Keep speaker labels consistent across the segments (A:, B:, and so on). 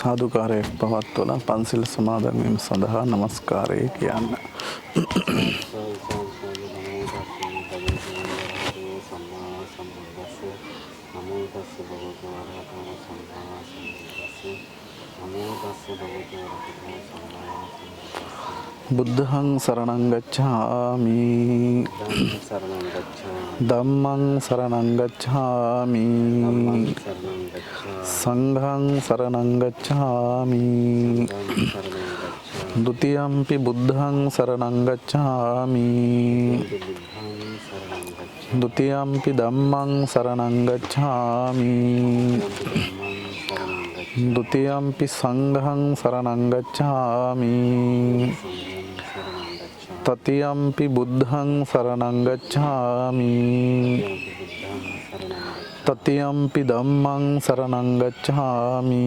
A: සාදුකාරයක් පවත්වලා පන්සිල් සමාදන් වීම සඳහා নমස්කාරය කියන්න. බුද්ධං සරණං ගච්ඡාමි ධම්මං සරණං ගච්ඡාමි සංඝං සරණං ගච්ඡාමි ဒ ුතියම්පි බුද්ධං සරණං ගච්ඡාමි ဒ ුතියම්පි ධම්මං සරණං ගච්ඡාමි ဒ ුතියම්පි සංඝං සරණං ගච්ඡාමි තතියම්පි බුද්ධං සරණං ගච්ඡාමි තතියම්පි ධම්මං සරණං ගච්ඡාමි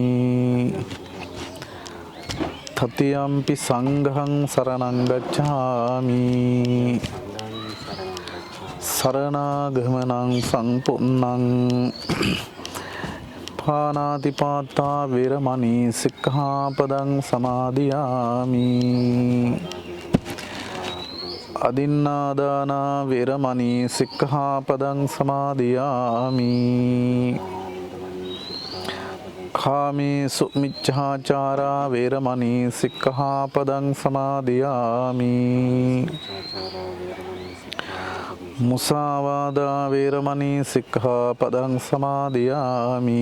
A: තතියම්පි සංඝං සරණං ගච්ඡාමි සරණාගමනං සම්පුන්නං පාණාතිපාතා වේරමණී සික්ඛාපදං සමාදියාමි අදින්නාදාන වේරමණී සික්ඛාපදං සමාදියාමි කාමේසු මිච්ඡාචාරා වේරමණී සික්ඛාපදං සමාදියාමි මුසාවාදා වේරමණී සික්ඛාපදං සමාදියාමි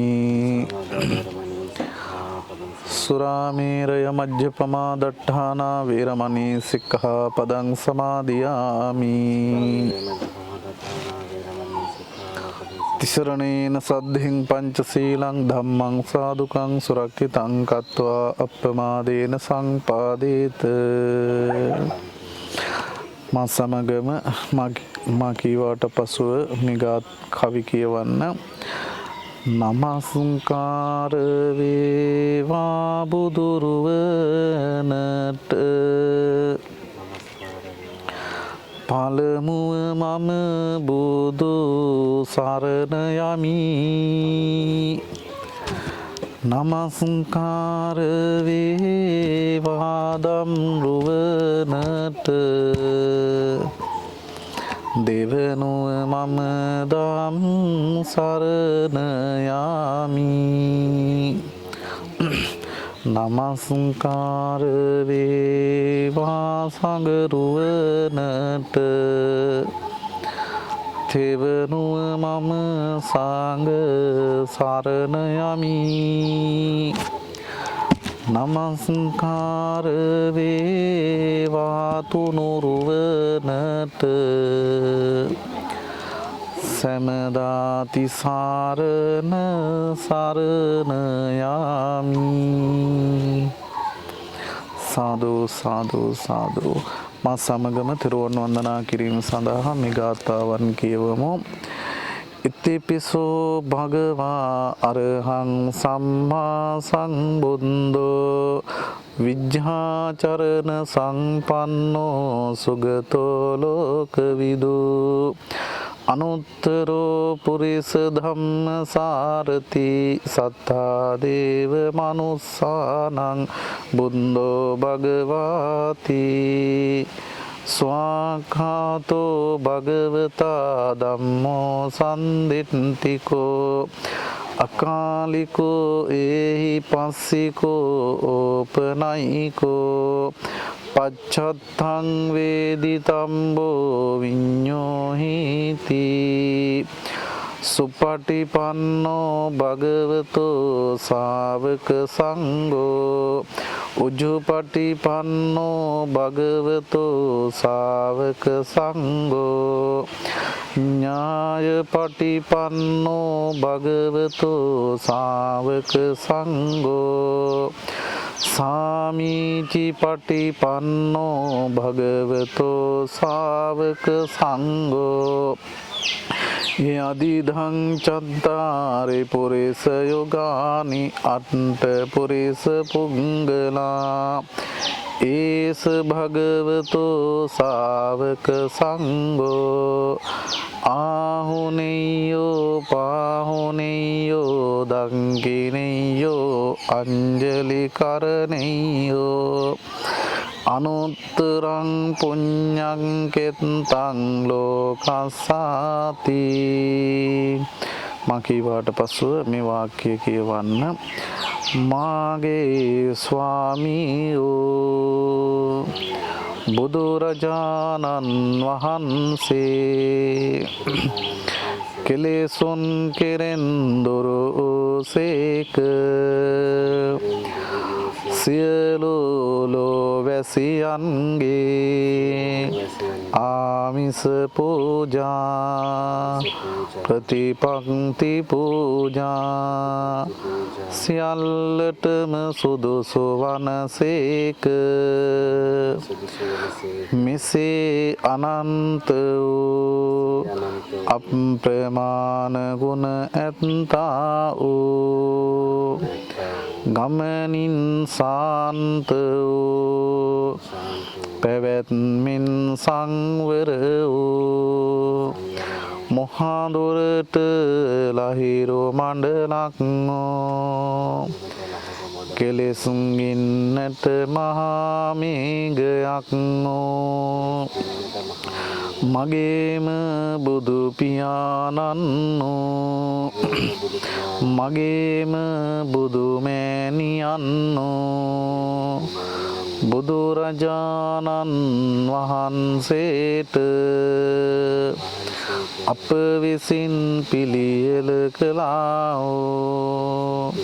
A: සුරාමේරය මජ්ජපමා දට්ඨානා වේරමණී සික්ඛාපදං සමාදියාමි තිසරණේන සද්ධින් පංචශීලං ධම්මං සාදුකං සුරක්ඛිතං කତ୍වා අප්පමාදේන සංපාදේත මා සමගම මා කීවාට පසුව මිගත් කවි කියවන්න. නමස්කාර වේවා බුදුරුවනට පළමුව මම බුදු සරණ යමි. නමස්කාර වේවා ධම්රුවනට දෙවනුව මම ධම් සරණ යමි. නමස්කාර වේවා සංඝරුවනට තෙවනුව මම සංඝ සරණ යමි. නමස්කාර වේවා තුනුරුවනට සමදාති සරණ සරණ යමි. සාදු සාදු සාදු. මා සමගම තෙරුවන් වන්දනා කිරීම සඳහා මේ ගාථාවන් කියවමු. ඉතිපිසෝ භගවා අරහං සම්මා සම්බුද්ධෝ විජ්ජාචරණ සම්පන්නෝ සුගතෝ ලෝකවිදු අනුත්තරෝ පුරිස ධම්මසාරති සත්තා දේව මනුස්සානං බුද්ධෝ භගවාති ස්වාඛාතෝ භගවතා ධම්මෝ සම්දිට්ඨිකෝ අකාලිකෝ ඒහි පස්සිකෝ ඕපනයිකෝ පච්චත්තං වේදිතම්බෝ විඤ්ඤෝහිති සුපටිපන්නෝ භගවතෝ ශාවක සංඝෝ උජුපටිපන්නෝ භගවතෝ ශාවක සංඝෝ ඥායපටිපන්නෝ භගවතෝ ශාවක සංඝෝ සාමීචි පටිපන්නෝ භගවතෝ ශාවක සංඝෝ යදිදං චත්තාරි පුරිස යෝගානි අට්ඨ පුරිස පුංගලා ඒස භගවතෝ ශාවක සංඝෝ ආහුනේයෝ පාහුනේයෝ දංගිනේයෝ අංජලි කරණීයෝ අනුත්තරං පුඤ්ඤං කෙත්තං ලෝකස්සාති. මා කීවාට පසුව මේ වාක්‍ය කියවන්න. මාගේ ස්වාමීෝ බුදුරජාණන් වහන්සේ කෙලෙසුන් කෙරෙන් දුරුසේක. සියලු ලෝවැසියන්ගේ ආමිස පූජා ප්‍රතිපංක්ති පූජා සියල්ලටම සුදුසු වනසේක. මෙසේ අනන්ත වූ අප්‍රමාණ ගුණ ඇත්තා වූ ගමනින් සාන්ත වූ පැවැත්මින් සංවර වූ මොහාදුරට ලහිරු මණ්ඩලක්නෝ කෙලෙසුන්ගින්නට මහාමේඝයක්නෝ මගේම බුදු පියාණන්නෝ මගේම බුදු මෑණියන්නෝ බුදුරජාණන් වහන්සේට අප විසින් පිළියෙල කළාෝ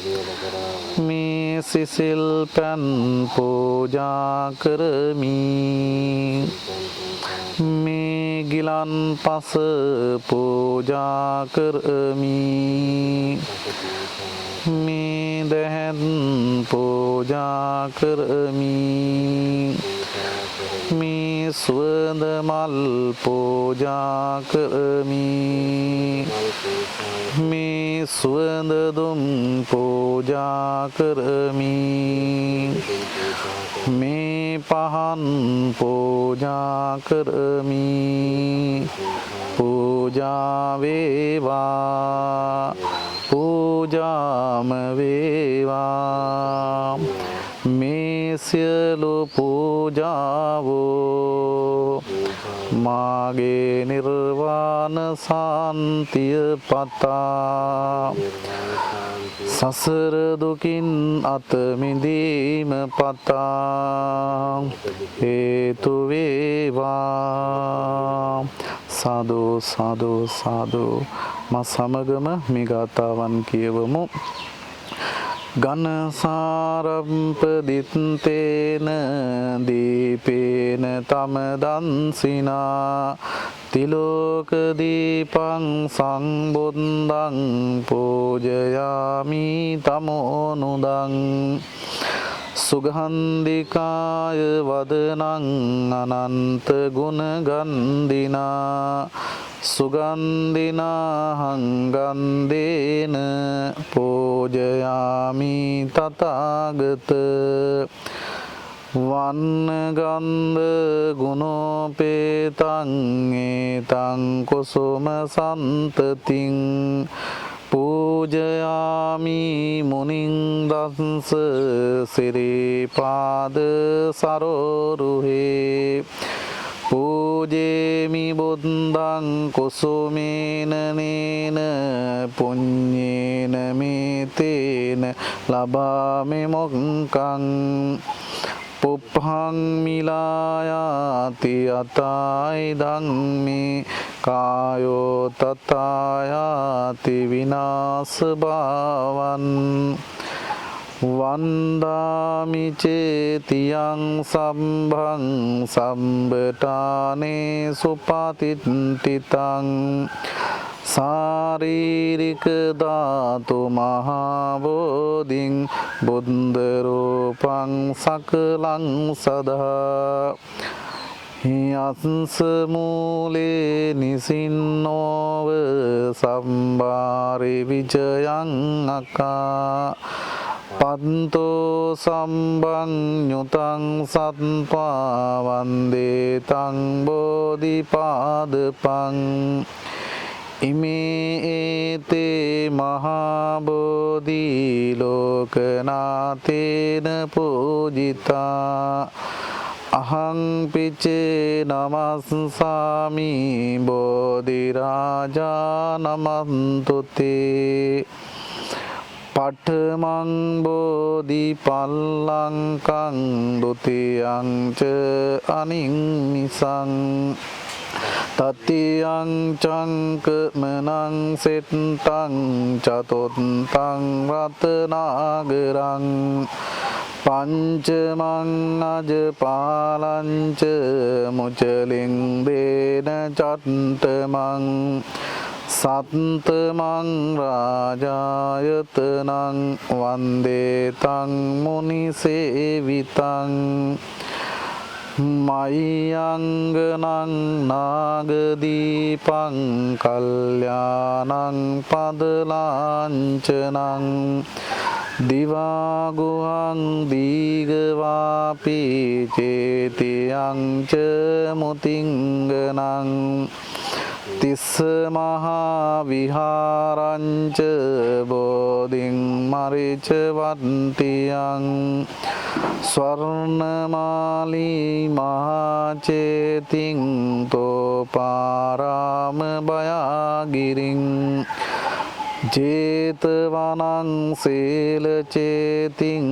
A: මේ සිසිල් පැන් පූජා කරමි. මේ ගිලන් පස පූජා කරමි. මේ දැහැන් පූජා කරමි. මේ සුවඳ මල් පූජා කරමි. මේ සුවඳ දුම් පූජා කරමි. මේ පහන් පූජා කරමි. පූජා වේවා පූජාම වේවා. මේ සියලු පූජාවෝ මාගේ නිර්වාණ සාන්තිය පතා සසර දුකින් අත මිදීම පතා හේතු වේවා. සාදු සාදු සාදු. මා සමගම මේ ගාථාවන් කියවමු. ගනසාරම්පදිත්තේන දීපේන තම දන්සිනා තිලෝක දීපං සංබුද්ධං පූජයාමි තමෝනුදං සුගන්ධිකාය වදනං අනන්ත ගුණ ගන්ධිනා සුගන්ධිනා හංගන්දේන පූජයාමි තථාගත වන්නගන්ධ ගුණෝපේතං ඒතං කුසුම සන්තතින් පූජයාමි මුනිං දස්ස සිරිපාද සරෝරුහේ පූජේමි බුද්ධං කුසුමේන නේන පුඤ්ඤේන මේතේන ලබාමි මොක්ඛං පුප්පං මිලායාති අතායි ධම්මේ කායෝ තථායාති විනාශ භාවං වන්දාමි චේතියං සම්භං සම්බටානේ සුපතිත්තිතං සාරීරික ධාතු මහා බෝධින් බුද්ධ රූපං සකලං සදා යස්ස මූලේ නිසින්නෝව සම්බාරි විජයං අකා පන්තෝ සම්බං ඤුතං සත්වා වන්දේ තං බෝධිපාදපං ඉමේ ඒතේ මහා බෝධි ලෝකනාතේන පූජිතා අහං පිචේ නමස්සාමි බෝධි රාජා නමන්තුතේ පඨමං බෝධි පල්ලංකං ဒ ුතියං ච අනින්නිසං තතියං චංකමනං සෙට්ටං චතුත්තං රතනාගරං පංචමං අජපාලංච මුචලින් දේන චත්තමං සත්තමං රාජායතනං වන්දේ තං මුනිසේවිතං මයංගනං නාගදීපං කල්යාණං පදලාංචනං දිවාගුහං දීගවාපි චේතියං ච මුතිංගනං තිස්ස මහා විහාරංච බෝධින් මරිච වට්ටියං ස්වර්ණමාලී මහාචේතින් තෝපාරාම බයාගිරින් ජේතවනං සීලචේතින්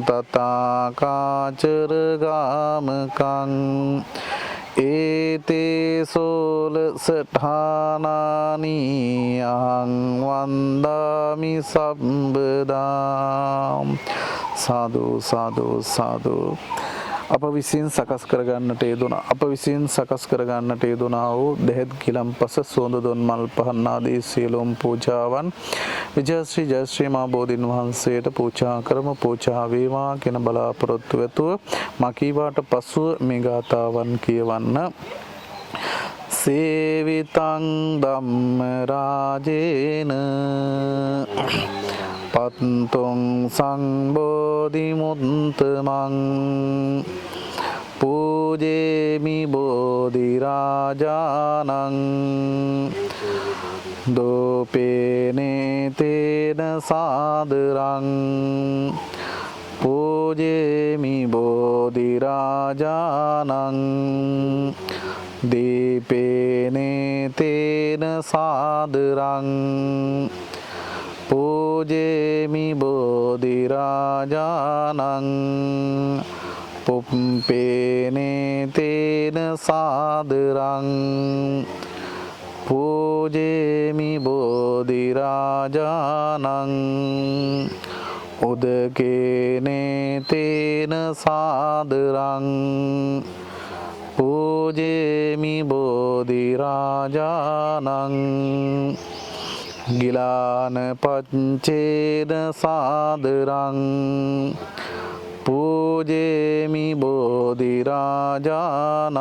A: තථාකාචර ගාමකං ඒතේ සෝල සඨානානි අහං වන්දාමි සම්බදා සාදු සාදු සාදු අප විසින් සකස් කරගන්නට යෙදුණා අප විසින් සකස් කරගන්නට යෙදුණා වූ දෙහෙත් ගිලම්පස සුවඳ දොන් මල් පහන් ආදී සියලුම පූජාවන් විජයශ්‍රී ජයශ්‍රී මා බෝධින් වහන්සේට පූජා කරමු පූජා වේවා කියන බලාපොරොත්තු වෙතුව මකීවාට පසුව මේ ගාථාවන් කියවන්න සේවිතං ධම්ම රාජේන පත්තුං සංබෝධි මුත්තමං පූජේමි බෝධි රාජානං දෝපේනේ තේන සාදරං පූජේමි බෝධි රාජානං දීපේනේ තේන සාදරං පූජේමි බෝධි රාජානං පුප්පේනේ තේන සාදරං පූජේමි බෝධි රාජානං උදකේනේ තේන සාදරං පූජේමි බෝධි රාජානං ගිලාන පච්චේන සාදරං පූජේමි බෝධි රාජානං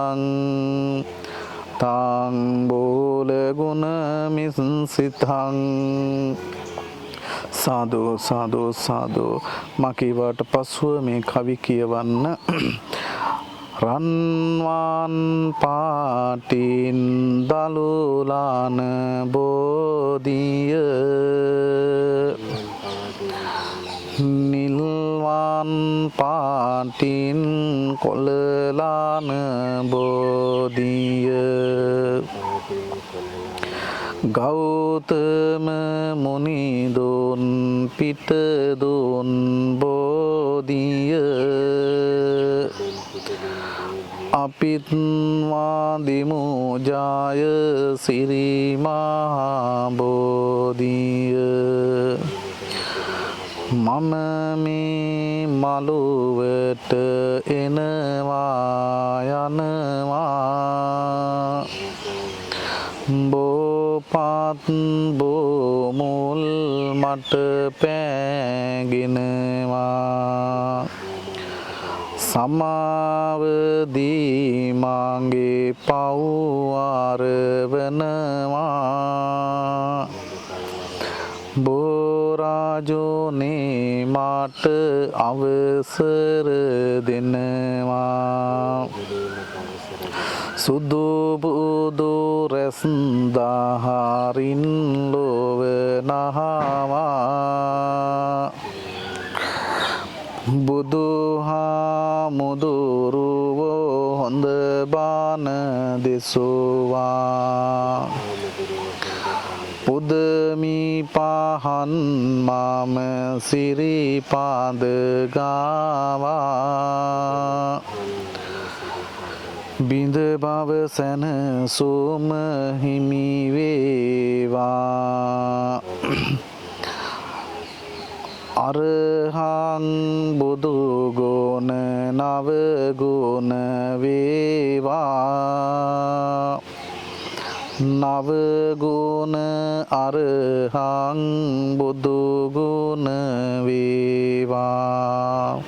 A: තාංබූල ගුණ මිස්සිතං සාදු සාදු සාදු මකීවාට පසුව මේ කවි කියවන්න රන්වාන් පාටින් දලුලාන බෝධිය නිල්වාන් පාටින් කොළලාන බෝධිය ගෞතම මුනිදුන් පිටදුන් බෝධිය අපිත් වාදිමු ජාය සිරි මහා බෝධිය මම මේ මළුවට එනවා යනවා බෝපත් බෝමුල් මට පෑගෙනවා සමාවදී මාගේ පව්වාරවනවා බෝරාජෝනේ මාට අවසර දෙනවා සුදු බුදු කැස් දහරින් ලොව නහවා බුදුහාමුදුරුවෝ හොඳ බණ දෙසුවා පුදමි පහන් මම සිරිපාද ගාවා බිඳ බව සැනසුම හිමි වේවා අරහං බුදු ගුණ නව ගුණ වේවා නව ගුණ අරහං බුදු ගුණ වේවා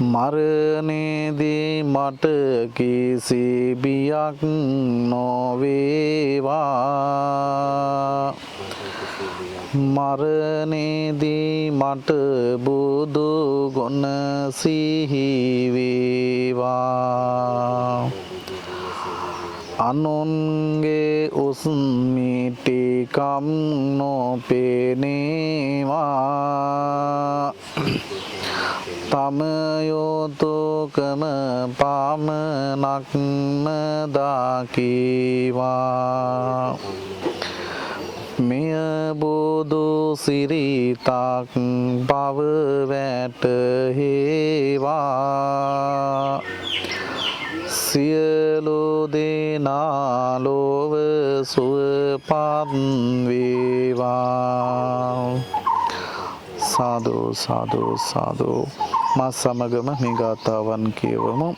A: මරණේදී මට කිසි බියක් නොවේවා මරණේදී මට බුදු ගුණ සිහි වේවා අනුන්ගේ උස්මිටිකම් නොපෙනේවා තම යොතුකම පමණක්ම දකිවා මෙය බුදු සිරිතක් බව වැටහේවා සියලු දෙනා ලොව සුවපත් වේවා සාදු සාදු සාදු මා සමගම මේ ගාථාවන් කියවමු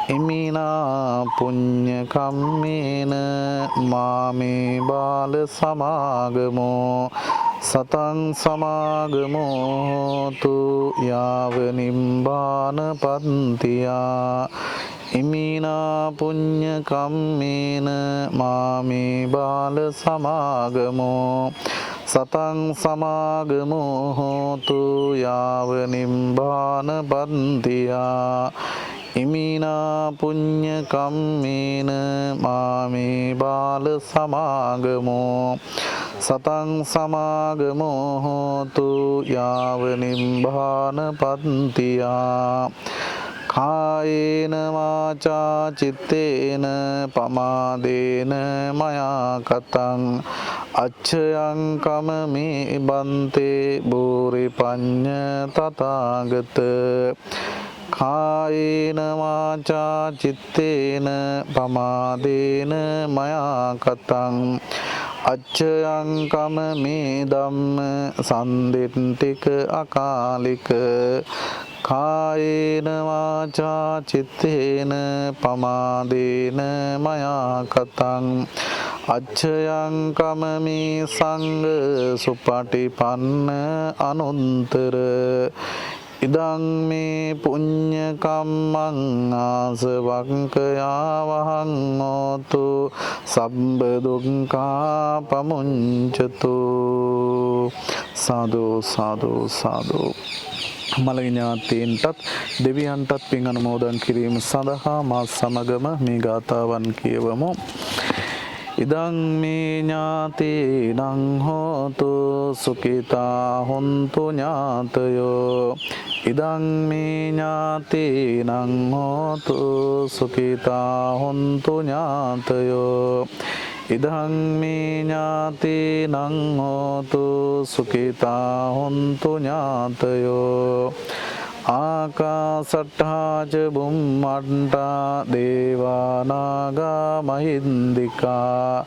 A: ඉමිනා පුඤ්ඤ කම්මේන මාමේ බාල සමාගමෝ සතං සමාගමෝ තු යාව නිම්බාන පන්තියා ඉමිනා පුඤ්ඤ කම්මේන මාමේ බාල සමාගමෝ සතං සමාගමෝ හෝතු යාව නිම්බාන පන්තියා ඉමිනා පුඤ්ඤ කම්මේන මාමේ බාල සමාගමෝ සතං සමාගමෝ හෝතු යාව නිම්බාන පන්තියා කායේන වාචා චිත්තේන පමාදේන මයා කතං අච්ඡයං කමමේ බන්තේ බෝරි පඤ්ඤ තථාගත කායේන වාචා චිත්තේන පමාදේන මයා කතං අච්ඡයං කමමේ ධම්ම සම්දිට්ඨික අකාලික කායේන වාචා චිත්තේන පමාදේන මයා කතං අච්ඡයං කමමේ සංඝ සුපටිපන්න අනුත්තර ඉදං මේ පුඤ්ඤ කම්මං ආසවක්ඛයා වහං හෝතු සබ්බ දුක්ඛා පමුඤ්චතු සාදු සාදු සාදු මළගිය ඥාතීන්ටත් දෙවියන්ටත් පින් අනුමෝදන් කිරීම සඳහා මා සමගම මේ ගාථාවන් කියවමු ඉදං මේ ඥාතීනං හෝතු සුඛිතා හොන්තු ඥාතයෝ ඉදං මේ ඥාතීනං හෝතු සුඛිතා හොන්තු ඥාතයෝ ඉදං මේ ඥාතීනං හෝතු සුඛිතා හොන්තු ඥාතයෝ ආකාසට්ඨා ච බුම්මට්ඨා දේවා නාග මහින්దికා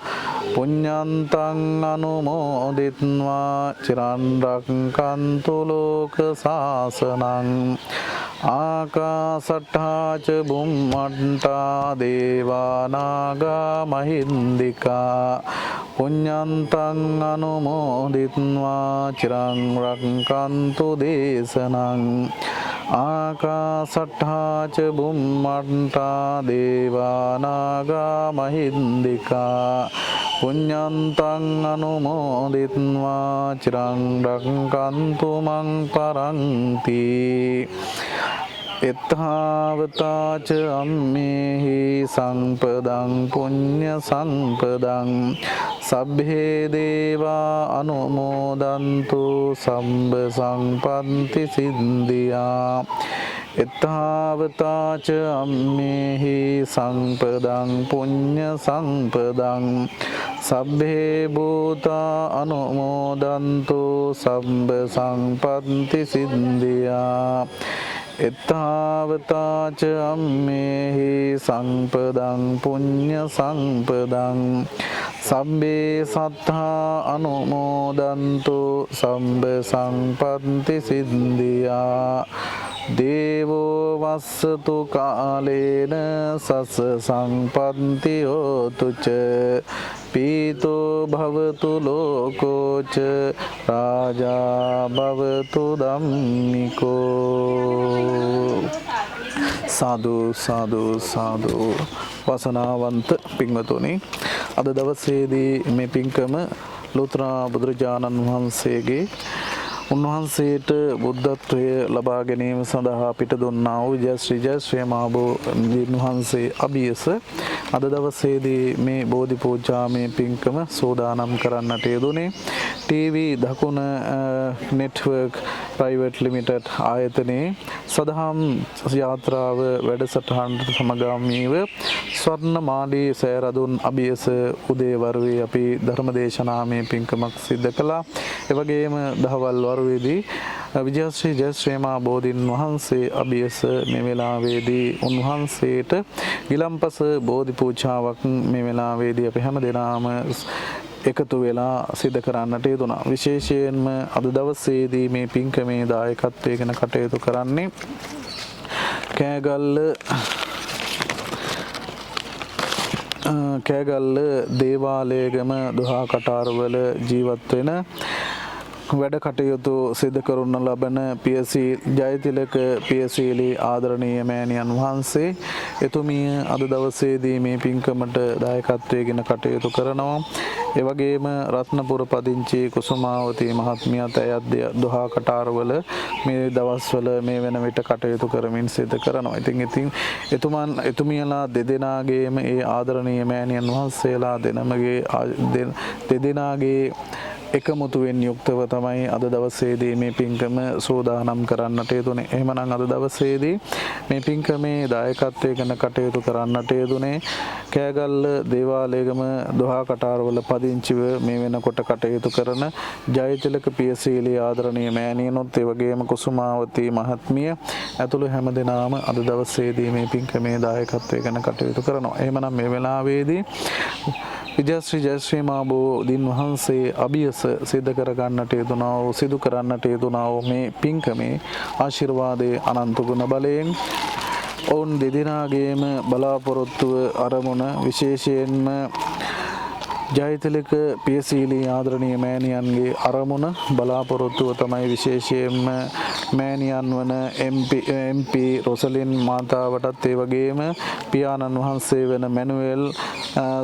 A: පුඤ්ඤන්තං අනුමෝදිත්වා චිරන් රක්ඛන්තු ලෝක සාසනං ආකාසට්ඨා ච බුම්මට්ඨා දේවා නාග මහින්దికා පුඤ්ඤන්තං අනුමෝදිත්වා චිරන් රක්ඛන්තු දේශනං ආකාසට්ඨා ච බුම්මට්ඨා දේවා නාග මහින්దికා පුඤ්ඤන්තං අනුමෝදිත්වා චිරං රක්ඛන්තු මං පරන්ති එත්තාවතාච අම්මේහි සංපදං පුඤ්ඤ සංපදං සබ්බේ දේවා අනුමෝදන්තු සම්බ සංපත්ති සිද්ධියා එත්තාවතාච අම්මේහි සංපදං පුඤ්ඤ සංපදං සබ්බේ භූතා අනුමෝදන්තු සම්බ සංපත්ති සිද්ධියා එත්තාවතාච අම්මේහි සංපදං පුඤ්ඤ සංපදං සබ්බේ සත්තා අනුමෝදන්තු සම්බ සංපත්ති සිද්ධියා දේවෝ වස්සතු කාලේන සස්ස සංපත්ති හෝතුච පීතෝ භවතු ලෝකෝච රාජා භවතු ධම්මිකෝ සාදු සාදු සාදු වසනාවන්ත පින්වතුනි අද දවසේදී මේ පින්කම ලෝතර බුදුරජාණන් වහන්සේගේ උන්වහන්සේට බුද්ධත්වය ලබා ගැනීම සඳහා පිට දුන්නා වූ ජයශ්‍රී මාබෝධීන් වහන්සේ අභියස අද දවසේදී මේ බෝධි පූජාමය පින්කම සෝදානම් කරන්නට යෙදුනේ ටීවී දකුණ නෙට්වර්ක් ප්‍රයිවට් ලිමිටඩ් ආයතනයේ සදහම් යාත්‍රාව වැඩසටහනට සමගාමීව ස්වර්ණමාලී සෑරදුන් අභියස උදේවරුවේ අපි ධර්මදේශනාමය පින්කමක් සිද්ධ කළා. ඒ වගේම දහවල් වරුවේදී විජයශ්‍රී ජයශ්‍රී බෝධීන් වහන්සේ අභියස මේ වෙලාවේදී උන්වහන්සේට ගිලම්පස බෝධි පූජාවක් මේ වෙලාවේදී අපි හැම දෙනාම එකතු වෙලා සිදු කරන්නට යෙදුණා. විශේෂයෙන්ම අද දවසේදී මේ පින්කමේ දායකත්වයෙන් කටයුතු කරන්නේ කෑගල්ල දේවාලයේගම දුහා කටාරවල ජීවත් වෙන වැඩ කටයුතු සිදු කරන ලබන ජයතිලක පියසීලී ආදරණීය මෑණියන් වහන්සේ එතුමිය අද දවසේදී මේ පින්කමට දායකත්වයෙන් කටයුතු කරනවා. ඒ වගේම රත්නපුර පදිංචි කුසුමාවතී මහත්මියත් ඇයත් දුහා කටාරවල මේ දවස්වල මේ වෙන විට කටයුතු කරමින් සිදු කරනවා. ඉතින් එතුමියලා දෙදෙනාගේම ඒ ආදරණීය මෑණියන් වහන්සේලා දෙදෙනාගේ එකමුතුවෙන් යුක්තව තමයි අද දවසේදී මේ පින්කම සෝදානම් කරන්නට යෙදුනේ. එහෙමනම් අද දවසේදී මේ පින්කමේ දායකත්වයෙන් කටයුතු කරන්නට යෙදුනේ කෑගල්ල දේවාලයේගම දොහා කටාරවල පදිංචිව මේ වෙනකොට කටයුතු කරන ජයතිලක පියසීලී ආදරණීය මෑණියනොත් ඒ වගේම කුසුමාවතී මහත්මිය ඇතුළු හැම දෙනාම අද දවසේදී මේ පින්කමේ දායකත්වයෙන් කටයුතු කරනවා. එහෙමනම් මේ වෙලාවේදී විජයශ්‍රී ජයශ්‍රී මාබෝධීන් වහන්සේ අභියස සිදු කරන්නට යෙදුනා වූ මේ පින්කමේ ආශිර්වාදයේ අනන්ත ගුණ බලයෙන් ඔවුන් දෙදෙනාගේම බලාපොරොත්තුව අරමුණ විශේෂයෙන්ම ජයතිලක පියසීලී ආදරණීය මෑණියන්ගේ අරමුණ බලාපොරොත්තුව තමයි විශේෂයෙන්ම මෑණියන් වන MP රොසලින් මාතාවටත් ඒ වගේම පියාණන් වහන්සේ වෙන මැනුවෙල්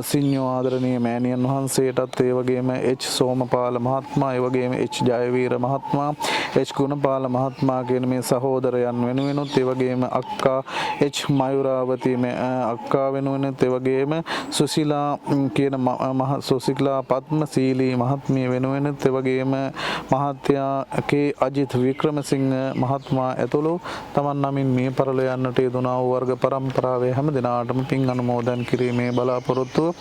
A: සිඤ්ඤෝ ආදරණීය මෑණියන් වහන්සේටත් ඒ වගේම සෝමපාල මහත්මයා ඒ වගේම ජයවීර මහත්මයා ගුණපාල මහත්මයා කියන මේ සහෝදරයන් වෙනුවෙනුත් ඒ වගේම අක්කා මයුරාවතී අක්කා වෙනුවෙනුත් ඒ වගේම සුසිලා කියන සුසිලා පද්මසීලී මහත්මිය වෙනුවෙනුත් ඒ වගේම මහත්තයා අජිත් වික්‍රමසිංහ මහත්මයා ඇතුළු තමන් නමින් මිය පරලෝ යන්නට යෙදුනා වූ වර්ග පරම්පරාවේ හැම දිනාටම පින් අනුමෝදන් කිරීමේ බලාපොරොත්තුව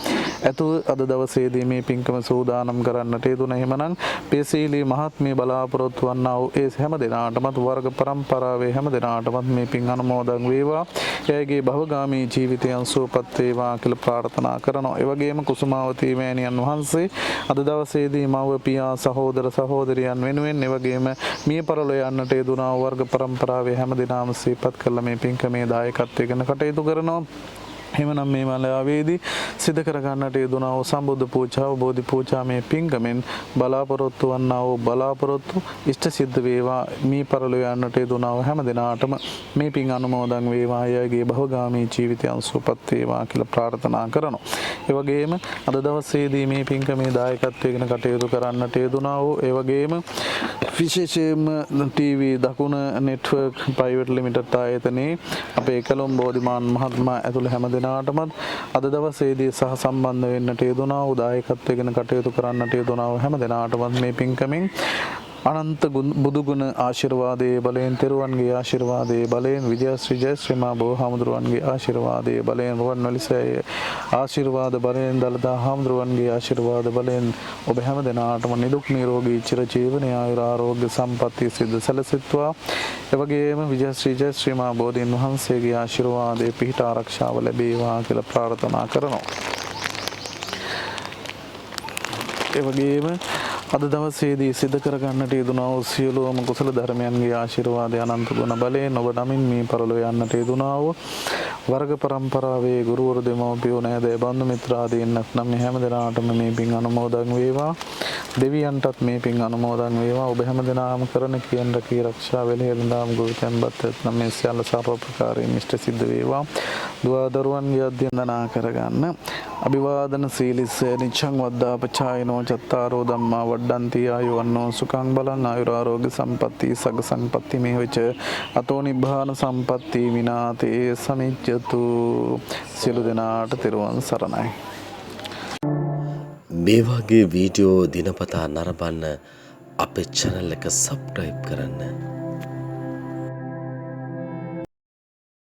A: ඇතුව අද දවසේදී මේ පින්කම සූදානම් කරන්නට යෙදුණා. එහෙමනම් පියසීලී මහත්මිය බලාපොරොත්තු වන්නා වූ ඒ හැම දිනාටමත් වර්ග පරම්පරාවේ හැම දිනාටමත් මේ පින් අනුමෝදන් වේවා. එයගේ භවගාමී ජීවිතයන් සුවපත් වේවා කියලා ප්‍රාර්ථනා කරනවා. ඒ වගේම කුසුමාවතී මෑණියන් වහන්සේ අද දවසේදී මව පියා සහෝදර සහෝදරියන් වෙනුවෙන් ඒ වගේම මිය පරලෝ යන්නට යෙදුනා වර්ග පරම්පරාවේ හැම දිනම සිහිපත් කළ මේ පින්කමේ දායකත්වයෙන් කටයුතු කරනවා. එමනම් මේ මලාවේදී සිදු කර ගන්නට යෙදුනා වූ සම්බුද්ධ පූජාව බෝධි පූජාමය පින්කමෙන් බලාපොරොත්තු වන්නා වූ බලාපොරොත්තු ඉෂ්ට සිද්ධ වේවා. මේ පරලෝ යන්නට යෙදුනා වූ හැම දිනාටම මේ පින් අනුමෝදන් වේවා. අයගේ භවගාමී ජීවිතයන් සුවපත් වේවා කියලා ප්‍රාර්ථනා කරනවා. ඒ වගේම අද දවසේදී මේ පින්කමේ දායකත්වයෙන් කටයුතු කරන්නට යෙදුනා වූ ඒ වගේම විශේෂයෙන්ම ටීවී දකුණ නෙට්වර්ක් ප්‍රයිවට් ලිමිටඩ් ආයතනයේ අපේ කොළඹ බෝධිමාන් මහත්මයා ඇතුළු හැම දිනාටමත් අද දවසේදී සහ සම්බන්ධ වෙන්නට යෙදුනා වූ දායකත්වයෙන් කටයුතු කරන්නට යෙදුනා වූ හැම දිනාටමත් මේ පින්කමෙන් අනන්ත බුදුගුණ ආශිර්වාදයේ බලයෙන් තෙරුවන්ගේ ආශිර්වාදයේ බලයෙන් විජයශ්‍රී ජයශ්‍රී මා බෝහාමුදුරුවන්ගේ ආශිර්වාදයේ බලයෙන් රුවන්වැලිසෑයේ ආශිර්වාද බලයෙන් දළදා හාමුදුරුවන්ගේ ආශිර්වාද බලයෙන් ඔබ හැම දෙනාටම නිදුක් නිරෝගී චිරජීවනයේ ආයුර ආරෝග්‍ය සම්පන්නිය සිද්ධ සැලසෙත්වා. එවැගේම විජයශ්‍රී ජයශ්‍රී මා බෝධීන් වහන්සේගේ ආශිර්වාදයේ පිහිට ආරක්ෂාව ලැබේවා කියලා ප්‍රාර්ථනා කරනවා. එවැගේම අද දවසේදී සිදු කර ගන්නට යෙදුනා වූ සියලුම කුසල ධර්මයන්ගේ ආශිර්වාදය අනන්ත ගුණ බලයෙන් ඔබ නමින් මේ පරලෝ යන්නට යෙදුනා වූ වර්ග පරම්පරාවේ ගුරුවරු දෙමව්පියෝ නෑදෑ බන්දු මිත්‍රාදීන් නැත්නම් මේ හැම දෙනාටම මේ පින් අනුමෝදන් වේවා. දෙවියන්ටත් මේ පින් අනුමෝදන් වේවා. ඔබ හැම දෙනාම කරන කියන රකී ආරක්ෂා වෙලෙහෙළඳාම් ගුරුතැන්පත් නැත්නම් මේ සියල්ල සර්ව ප්‍රකාරයෙන් ඉෂ්ට සිද්ධ වේවා. දුවා දරුවන්ගේ අධ්‍යයනා කරගන්න අභිවාදන සීලිස්ස නිච්ඡං වද්දාපචායනෝ චත්තාරෝ ධම්මා වඩ්ඩන්ති ආයුවන්නෝ සුඛං බලං ආයුරාරෝග්‍ය සම්පatti සග්ග සම්පatti මේවච අතෝ නිබ්බාන සම්පatti විනාතේ සමිජ්ජතු. සියලු දෙනාට තෙරුවන් සරණයි.
B: මේ වගේ වීඩියෝ දිනපතා නරඹන්න අපේ channel එක subscribe කරන්න.